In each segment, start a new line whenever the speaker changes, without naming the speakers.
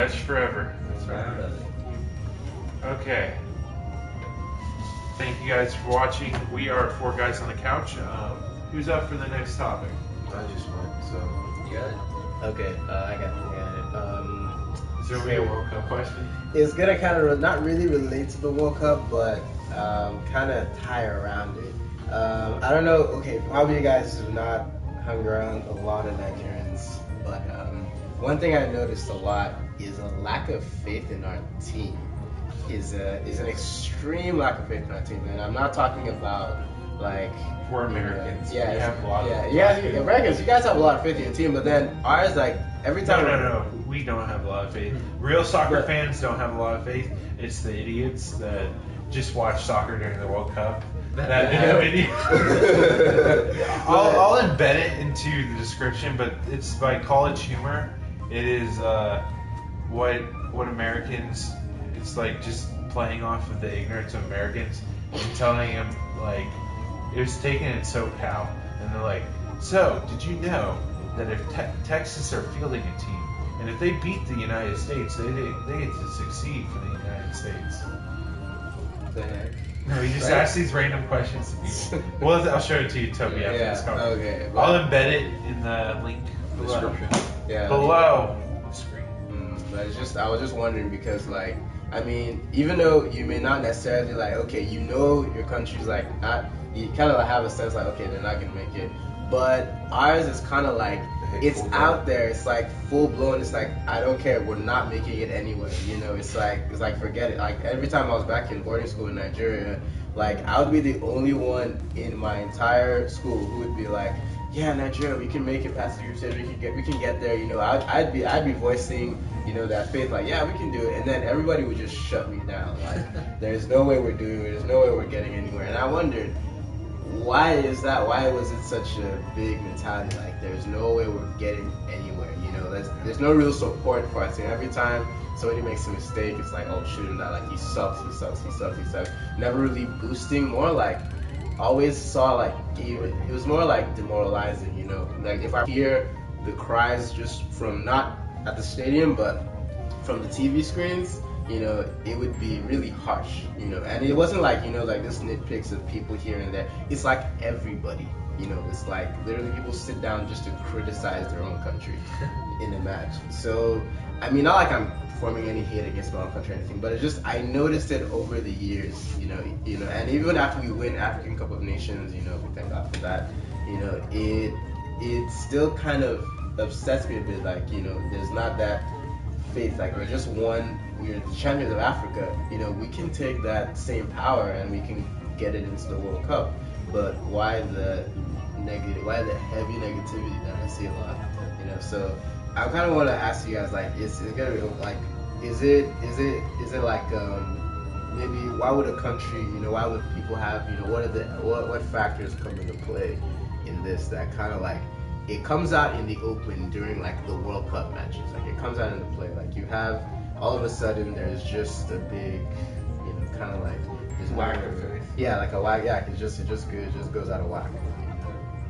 Touch forever. That's right. Okay. Thank you guys for watching. We are 4 guys on the couch. Who's up for the next topic?
I just went, so.
You got it? Okay, I got it.
Is there a World Cup question?
It's gonna kind of not really relate to the World Cup, but kind of tie around it. I don't know. Okay, probably you guys have not hung around a lot of Nigerians, but one thing I noticed a lot is a lack of faith in our team. Is an extreme lack of faith in our team, and I'm not talking about like
We're Americans.
Yeah,
we have a lot of
Americans. You guys have a lot of faith in your team, but then ours, like every time.
No. We don't have a lot of faith. Real soccer fans don't have a lot of faith. It's the idiots that just watch soccer during the World Cup. I'll embed it into the description, but it's by college humor. It is what Americans. It's like just playing off of the ignorance of Americans and telling them like it was taken in SoCal, and they're like, so did you know that if Texas are fielding a team and if they beat the United States, they get to succeed for the United States.
The heck?
No, you just ask these random questions to people. Well, I'll show it to you, Toby, after this conversation.
Okay.
I'll embed it in the link
Description.
Yeah.
below the screen.
But I was just wondering because like. I mean, even though you may not necessarily like, okay, you know your country's like not, you kind of have a sense like, okay, they're not gonna make it. But ours is kind of like, it's out there. It's like full blown. It's like I don't care. We're not making it anyway. You know, it's like forget it. Like every time I was back in boarding school in Nigeria, like I would be the only one in my entire school who would be like, yeah, Nigeria, we can make it past the group stage. We can get there. You know, I'd be voicing, you know, that faith, like, yeah, we can do it. And then everybody would just shut me down. Like, there's no way we're doing it. There's no way we're getting anywhere. And I wondered, why is that? Why was it such a big mentality? Like, there's no way we're getting anywhere. You know, there's no real support for us. And every time somebody makes a mistake, it's like, oh, shoot him down. Like, he sucks. Never really boosting. More like, always saw like it was more like demoralizing. You know, like if I hear the cries just from not at the stadium, but from the TV screens, you know, it would be really harsh, you know, and it wasn't like, you know, like this nitpicks of people here and there. It's like everybody, you know, it's like literally people sit down just to criticize their own country in a match. So, I mean, not like I'm forming any hate against my own country or anything, but it's just, I noticed it over the years, you know, and even after we win African Cup of Nations, you know, thank God for that, you know, it still kind of upsets me a bit, like, you know, there's not that faith, like we're the champions of Africa, you know, we can take that same power and we can get it into the World Cup, but why the heavy negativity that I see a lot, you know? So I kind of want to ask you guys, like, is it like maybe why would a country, you know, why would people have, you know, what factors come into play in this that kind of like it comes out in the open during like the World Cup matches, like it comes out into play, like you have all of a sudden there's just a big, you know, kind of like this
Lack of faith.
Yeah, like a lack. Yeah, it just goes out of whack.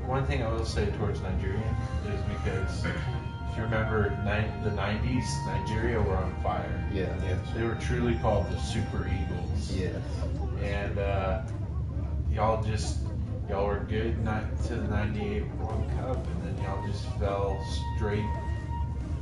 One thing I will say towards Nigeria is because if you remember the 90s, Nigeria were on fire.
Yeah.
Yes.
They were truly called the Super Eagles.
Yes.
And y'all were good to the 98 World Cup, and then y'all just fell straight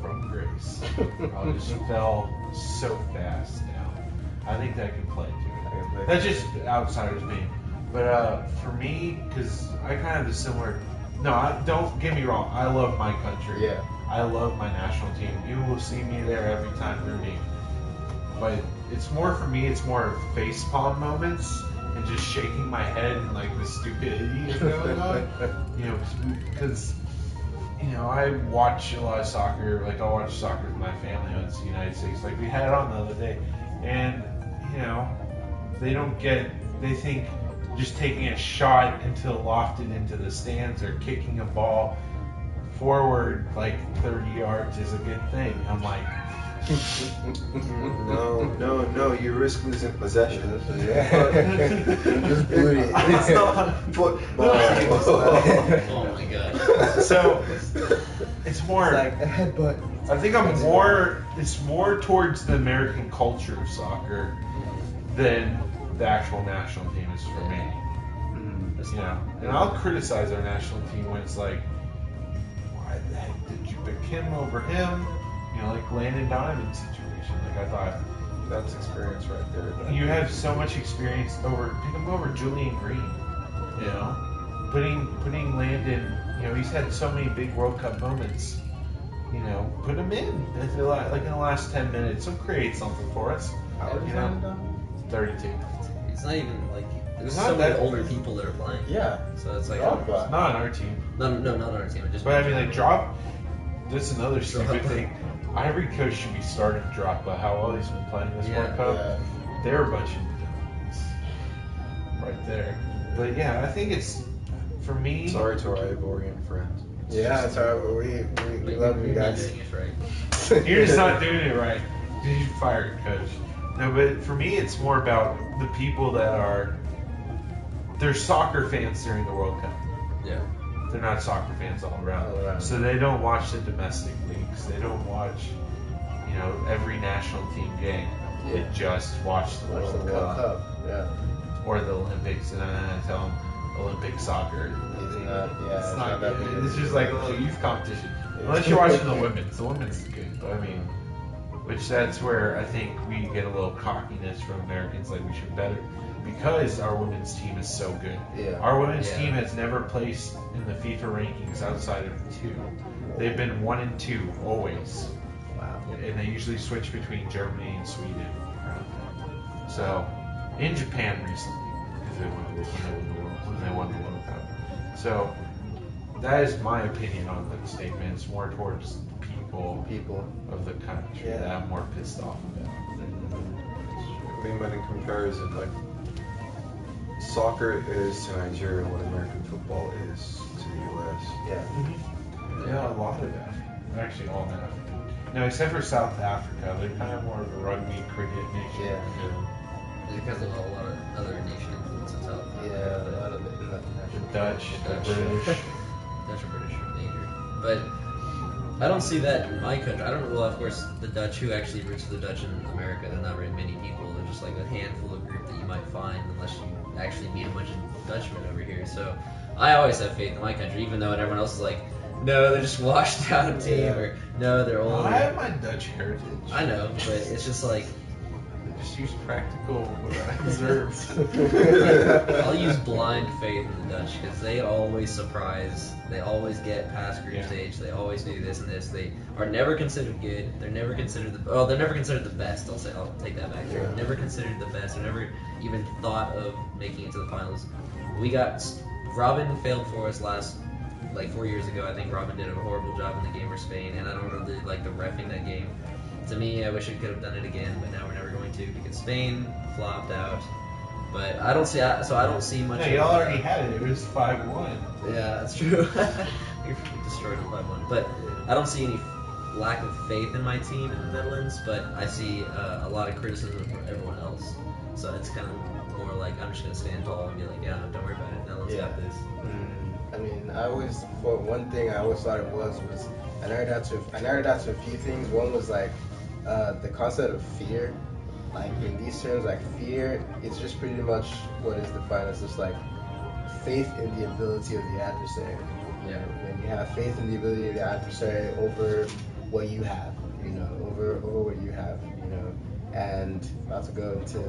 from grace. Y'all just fell so fast down. I think that could play to it. That's just outsiders being. But for me, because I kind of the similar. No, don't get me wrong. I love my country.
Yeah.
I love my national team. You will see me there every time rooting. But it's more for me. It's more facepalm moments and just shaking my head and like the stupidity is going on. You know, because you know I watch a lot of soccer. Like I'll watch soccer with my family when it's the United States. Like we had it on the other day, and you know they think just taking a shot lofted into the stands or kicking a ball forward like 30 yards is a good thing. I'm like,
no, you risk losing possession.
Just boot it.
It's not football.
Oh my god.
so it's more
It's like a headbutt.
I think I'm more. It's more towards the American culture of soccer than the actual national team is for me. You know, and I'll criticize our national team when it's like, why the heck did you pick him over him? You know, like Landon Donovan situation. Like I thought,
That's experience right there.
you have so much experience pick him over Julian Green. You know, putting Landon. You know, he's had so many big World Cup moments. You know, put him in like in the last 10 minutes. He'll create something for us. You know, 32.
It's not even like there's
It's
so
not
many
that-
older people that are playing.
Yeah.
So it's like
It's not on our team.
no, not on our team. Just
But I mean, like drop. That's another stupid
Drop.
thing. Every coach should be starting drop. How well he's been playing this World Cup.
Yeah.
They're a bunch of dummies. Right there. But yeah, I think it's for me.
Sorry to our Ivorian friends.
Yeah, it's alright. We love you
You're not
guys.
doing it right.
You're just not doing it right. You fired your coach. No, but for me, it's more about the people that are. They're soccer fans during the World Cup.
Yeah.
They're not soccer fans all around.
All around.
So they don't watch the domestic leagues. They don't watch, you know, every national team game. They
Yeah.
just watch the
Watch the
World
World
Cup
Cup. Yeah.
or the Olympics, and then I tell them Olympic soccer.
It's not. Yeah.
It's not
that
good.
big.
It's just like a little youth competition. Unless you're watching the women's. The women's is good, but I mean, which that's where I think we get a little cockiness from Americans, like we should better, because our women's team is so good.
Yeah.
Our women's
Yeah.
team has never placed in the FIFA rankings outside of 2. They've been 1 and 2 always,
Wow.
and they usually switch between Germany and Sweden. So, in Japan recently, because they won the World Cup. So, that is my opinion on the statement. It's more towards the people of the country
Yeah.
that I'm more pissed off about.
I mean, but in comparison, like soccer is to Nigeria what American football is to the U.S.
Yeah.
Yeah, a lot of that. Actually, all that. No, except for South Africa. They're kind of more of a rugby cricket nation.
Yeah.
Because of a lot of other nation influences out.
Yeah. A lot of it.
The Dutch, the
Dutch.
British.
Dutch or British major. But I don't see that in my country. I don't. Well, of course, the Dutch who actually roots for the Dutch in America. They're not very many people. They're just like a handful of group that you might find unless you actually meet a bunch of Dutchmen over here. So I always have faith in my country, even though everyone else is like, no, they're just washed out team,
Yeah.
or no, they're old.
I have my Dutch heritage.
I know, but it's just like
I just use practical what I observed.
I'll use blind faith in the Dutch because they always surprise. They always get past group
Yeah.
stage. They always do this and this. They are never considered good. They're never considered they're never considered the best. I'll take that back. They're
Yeah.
never considered the best. They're never even thought of making it to the finals. Robin failed for us like 4 years ago. I think Robin did a horrible job in the game for Spain, and I don't really like the reffing that game. To me, I wish we could have done it again, but now we're never going to because Spain flopped out. But I don't see much.
No,
of,
y'all already had it. It was 5-1.
Yeah, that's true. We destroyed it 5-1. But I don't see any lack of faith in my team in the Netherlands, but I see a lot of criticism from everyone else. So it's kind of more like I'm just gonna stand tall and be like, yeah, don't worry about it. Netherlands got this.
I mean, one thing I always thought it was I narrowed down to a few things. One was like the concept of fear. Like in these terms, like fear is just pretty much what is defined as just like faith in the ability of the adversary.
Yeah.
When you have faith in the ability of the adversary over what you have, over what you have, and about to go into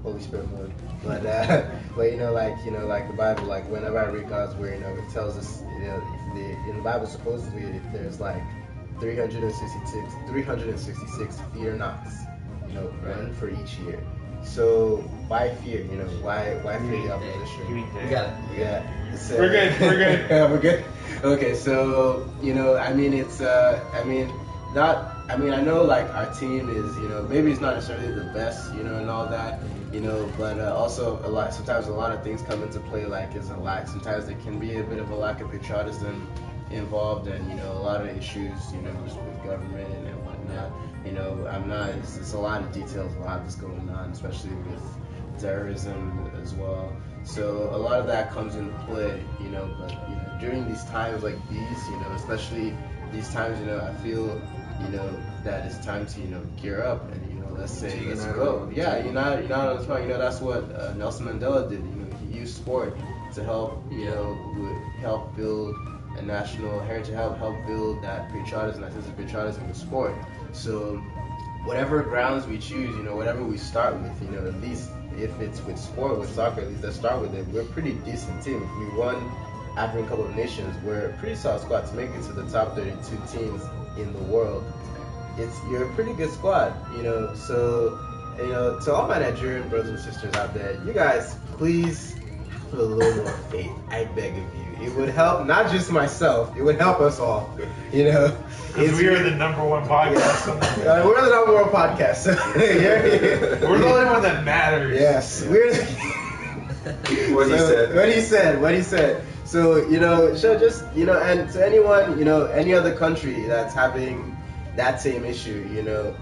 Holy Spirit mode, but like the Bible, like whenever I read God's word, it tells us, in the Bible supposedly there's like 366 fear nots, one for each year. So why fear? Why fear the opposition?
You got it.
Yeah. So,
We're good.
Yeah, we're good. Okay, so I mean, it's I know like our team is maybe it's not necessarily the best and all that but also sometimes a lot of things come into play, like is a lack. Sometimes there can be a bit of a lack of patriotism involved, and a lot of issues with government and whatnot. It's a lot of details, a lot that's going on, especially with terrorism as well. So a lot of that comes into play, but during these times like these, especially these times, I feel you know, that it's time to, you know, gear up and, you know, let's say,
To
let's
unite
go.
around the
Yeah,
team.
unite on the spot. You know, that's what Nelson Mandela did. You know, he used sport to help, you know, help build a national heritage, help build that patriotism, that sense of patriotism in sport. So whatever grounds we choose, you know, whatever we start with, you know, at least if it's with sport, with soccer, at least let's start with it. We're a pretty decent team. If we won African Cup of Nations, we're a pretty solid squad to make it to the top 32 teams in the world. You're a pretty good squad, you know. So, you know, to all my Nigerian brothers and sisters out there, you guys, please have a little more faith. I beg of you. It would help not just myself. It would help us all. You know,
Because we are the number one podcast on the
we're the number one podcast. So
We're the only one that matters.
Yes, we're. What he said. So, you know, just, you know, and to anyone, you know, any other country that's having that same issue, you know,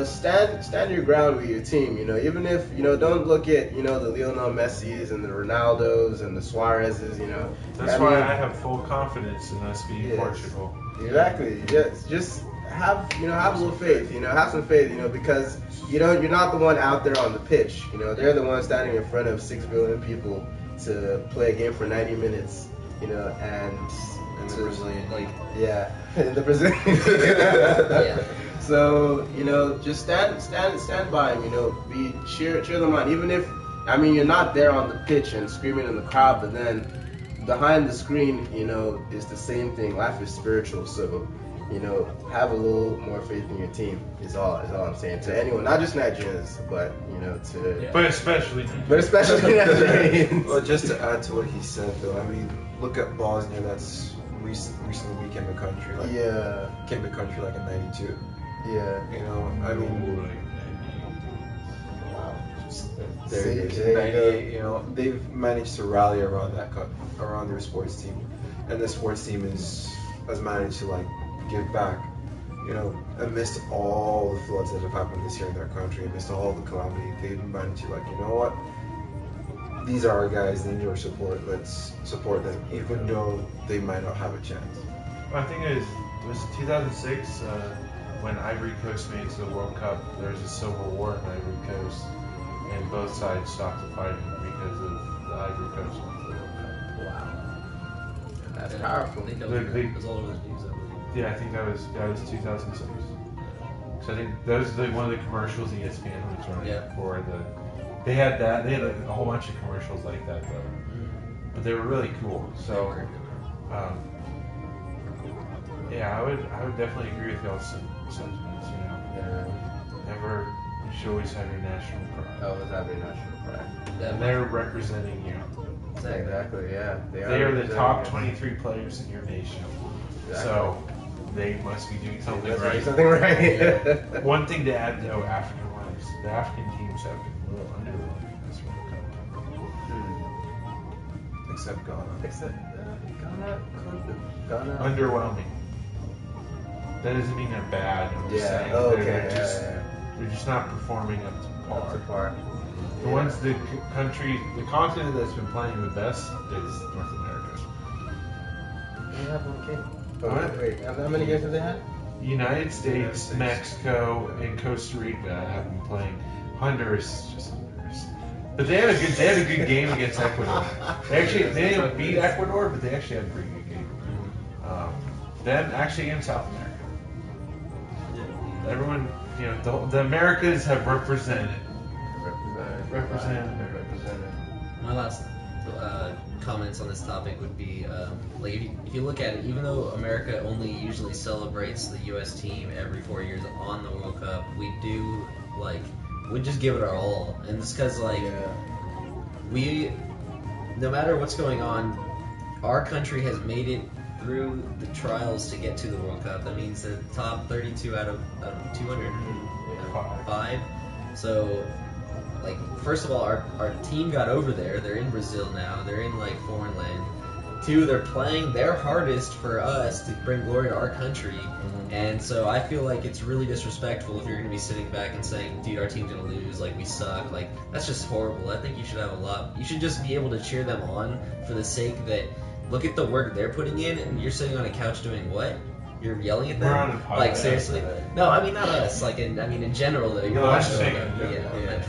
stand your ground with your team, you know, even if, you know, don't look at, you know, the Lionel Messis and the Ronaldos and the Suarez's, you know.
That's why I have full confidence in us beating Portugal.
Exactly. Yes. Just have a little faith, you know, have some faith, you know, because, you know, you're not the one out there on the pitch, you know, they're the ones standing in front of 6 billion people to play a game for 90 minutes, you know, and
the Brazilian league.
Yeah, the Brazilian.
Yeah.
So, you know, just stand by them, you know, cheer them on, even if, I mean, you're not there on the pitch and screaming in the crowd, but then behind the screen, you know, is the same thing. Life is spiritual, so, you know, have a little more faith in your team is all I'm saying to anyone, not just Nigerians, but, you know,
But especially
Nigerians.
Well, just to add to what he said, though, I mean, look at Bosnia. That's recently became a country. Like, came a country like in '92.
Yeah.
You know, I mean,
There
there
you
it is.
go.
In '98, you know, they've managed to rally around around their sports team, and the sports team has managed to like give back. You know, amidst all the floods that have happened this year in their country, amidst all the calamity, they've managed to like, you know what? These are our guys. They need our support. Let's support them, even though they might not have a chance.
I think it was 2006 when Ivory Coast made it to the World Cup. There was a civil war in Ivory Coast, and both sides stopped the fighting because of the Ivory Coast went to the World Cup.
Wow. That's powerful.
I think that was all over the news, I believe.
Yeah, I think that was 2006. So I think that was one of the commercials ESPN was running for the. They had a whole bunch of commercials like that though, but they were really cool. So, yeah, I would definitely agree with y'all's sentiments. You know, never. You should always have your national pride.
Always have your national pride.
And they're representing you.
Exactly. Yeah.
They are the top 23 players in your nation.
Exactly.
So they must be doing something
That's
right.
something right.
One thing to add though, African-wise, the African teams have been a little underwhelming this World Cup.
Except Ghana.
Ghana.
Underwhelming. That doesn't mean they're bad. I'm just saying they're just not performing up to par. The ones, the continent that's been playing the best is North America.
They have one king. Wait, how many games have they had?
United States, Mexico, and Costa Rica have been playing. Honduras is just Honduras. But they had a good game against Ecuador. They didn't beat Ecuador, but they actually had a pretty good game. Then actually in South America. Everyone, you know, the Americas have represented.
My last comments on this topic would be like if you look at it, even though America only usually celebrates the U.S. team every 4 years on the World Cup, we just give it our all, and it's because we, no matter what's going on, our country has made it through the trials to get to the World Cup. That means the top 32 out of 205. So, like, first of all, our team got over there. They're in Brazil now. They're in, like, foreign land. 2, they're playing their hardest for us to bring glory to our country. And so I feel like it's really disrespectful if you're going to be sitting back and saying, dude, our team's going to lose, like, we suck. Like, that's just horrible. I think you should have you should just be able to cheer them on for the sake that, look at the work they're putting in, and you're sitting on a couch doing what? you're yelling at
We're on a
them.
podcast.
Like seriously, no, I mean not us. Like in general though, you're
No, I'm
watching
saying
them,
in
yeah,
general.
yeah.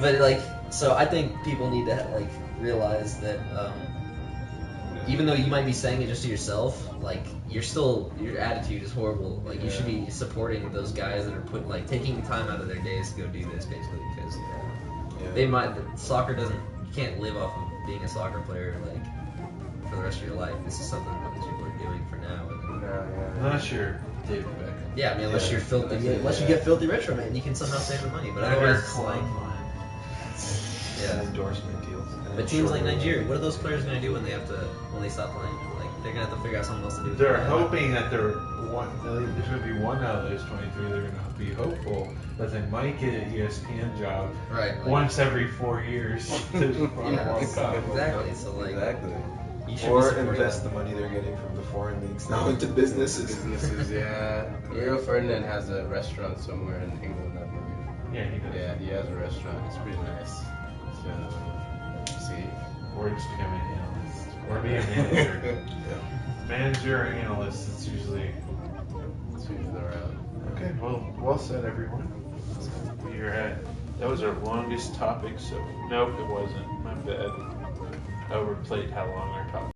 But like, so I think people need to like realize that even though you might be saying it just to yourself, like your attitude is horrible. Like you should be supporting those guys that are taking time out of their days to go do this basically because they might soccer doesn't you can't live off of being a soccer player like for the rest of your life. This is something that these people are doing for now.
Unless you're David Beckham.
Yeah, I mean unless you're filthy, unless you get filthy rich from it, and you can somehow save the money. But otherwise, it's like
endorsement deals.
But teams like Nigeria, what are those players gonna do when they stop playing? Like they're gonna have to figure out something else to do.
They're hoping that there's going to be one out of those 23. They're going to be hopeful that they might get an ESPN job once every 4 years to run a World Cup.
Exactly. So like you should
or
be
invest the money they're getting from the foreign leagues now into businesses.
Rio Ferdinand has a restaurant somewhere in England, I believe.
Yeah, he does.
Yeah, he has a restaurant. It's pretty nice. So, see.
Or just become an analyst. Or be a manager. Manager or analyst, it's usually
around.
Okay, well said, everyone. That was our longest topic, so nope, it wasn't. My bad. I overplayed how long our topic